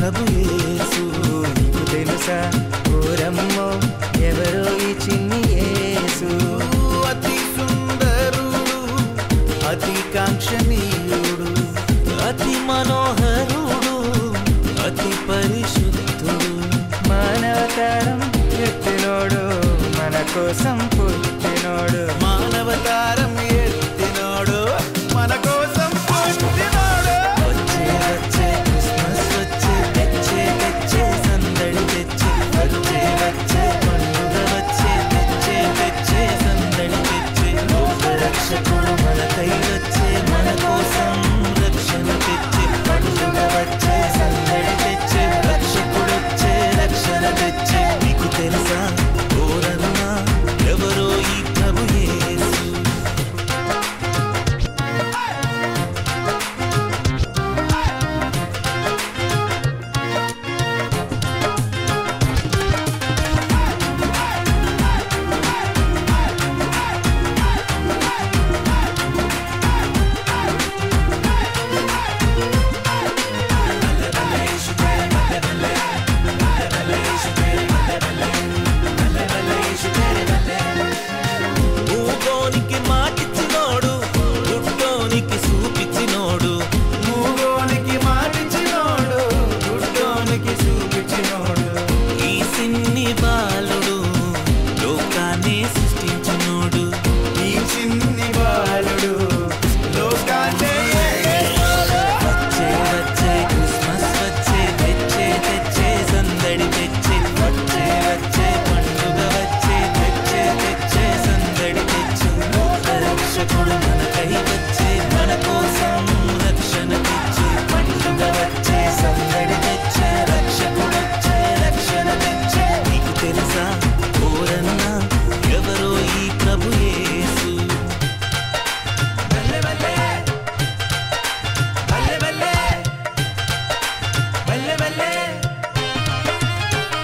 ప్రభు యేసు. నీకు తెలుసా ఓరమ్మో ఎవరో ఈ చిన్ని యేసు? అతి సుందరుడు, అతి కాంక్షణీయుడు, అతి మనోహరుడు, అతి పరిశుద్ధుడు, మానవతారం ఎత్తినోడు, మన కోసం పుట్టినోడు, మానవతారం ఎత్తినోడు, మన కోసం పుట్టినోడు. వచ్చే వచ్చే క్రిస్మస్ వచ్చే, తెచ్చే తెచ్చే సందడి తెచ్చే, వచ్చే వచ్చే పండుగ వచ్చే, తెచ్చే తెచ్చే సందడి తెచ్చే, లోక రక్షకుడు మనకై వచ్చే, మన కోసం రక్షణ తెచ్చే, పండుగ వచ్చే సందడి తెచ్చే, రక్షకుడు వచ్చే రక్షణ తెచ్చే. నీకు తెలుసా ఓరన్నా ఎవరో ఈ ప్రభు యేసు? మూగోనికి మాటిచ్చినోడు, గుడ్డోనికి చూపించినోడు, మూగోనికి మాటిచ్చినోడు, గుడ్డోనికి చూపించినోడు, ఈ సిన్ని బాలుడు లోకాన్ని సృష్టించినోడు, ఈ చిన్ని బాలుడు లోకాన్ని. వచ్చే వచ్చే క్రిస్మస్ వచ్చే, తెచ్చే తెచ్చే సందడి తెచ్చే, వచ్చే వచ్చే పండుగ వచ్చే, తెచ్చే తెచ్చే సందడి తెచ్చే, లోక రక్షకుడు మనకై వచ్చే, మన కోసం రక్షణ తెచ్చే, పండుగ వచ్చే సందడి తెచ్చే, రక్షకుడు వచ్చే రక్షణ తెచ్చే. నీకు తెలుసా ఓరన్నా ఎవరో ఈ ప్రభు యేసు? బల్లె బల్లె బల్లె బల్లె బల్లె బల్లె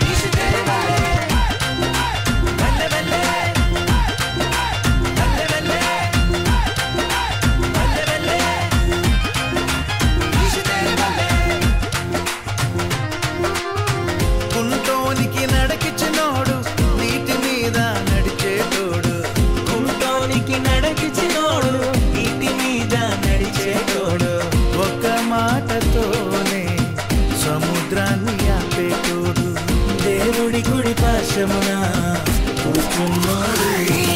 ఈశు తేరే బల్లె, బల్లె బల్లె బల్లె బల్లె బల్లె బల్లె ఈశు తేరే బల్లె. కుంటోనికి నడకిచ్చినోడు, నీటి మీద నడిచేటోడు, కుంటోనికి నడకిచ్చినోడు, నీటి మీద నడిచేటోడు, ఒక్క మాటతోనే సముద్రాన్ని ఆపేటోడు, దేవుడి కుడి పాశమున కూర్చున్నోడు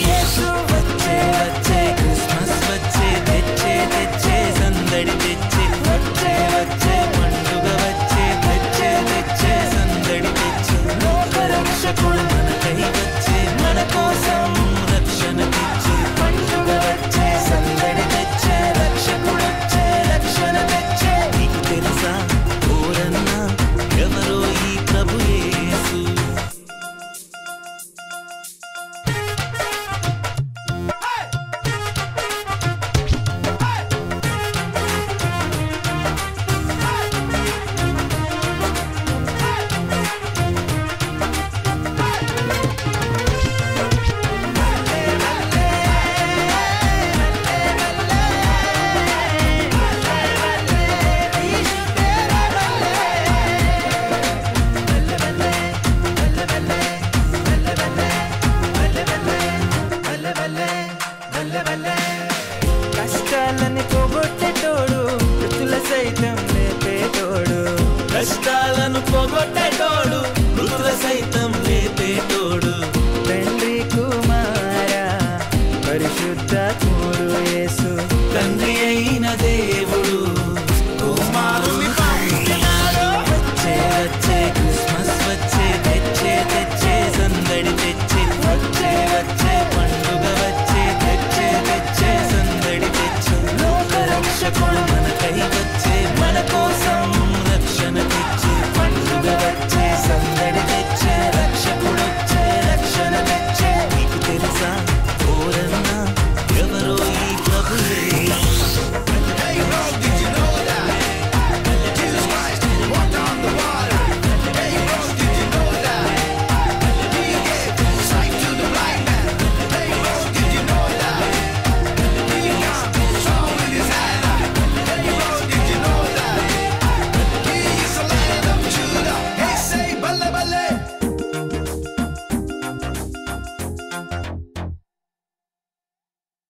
యేసు. వచ్చే వచ్చే క్రిస్మస్ వచ్చే, తెచ్చే తెచ్చే సందడి తెచ్చే, వచ్చే వచ్చే పండుగ వచ్చే, తెచ్చే తెచ్చే సందడి తెచ్చే, లోక రక్షకుడు మనకై వచ్చే, మన కోసం రక్షణ తెచ్చే, పండుగ వచ్చే సందడి తెచ్చే, రక్షకుడు వచ్చే రక్షణ తెచ్చే. నీకు తెలుసా ఓరన్నా ఎవరో ఈ ప్రభు యేసు? కష్టాలని పోగొట్టేటోడు, మృతుల సైతం లేపేటోడు, కష్టాలను పోగొట్టేటోడు, మృతుల సైతం లేపేటోడు, తండ్రి కుమార పరిశుద్ధాత్ముడు యేసు, తండ్రి అయిన దేవుడు కుమారుని పంపినాడు. వచ్చే వచ్చే క్రిస్మస్ వచ్చే, తెచ్చే తెచ్చే సందడి తెచ్చే, వచ్చే వచ్చే పండుగ వచ్చే, తెచ్చే తెచ్చే సందడి తెచ్చే, లోక రక్షకుడు మనకై వచ్చే, మన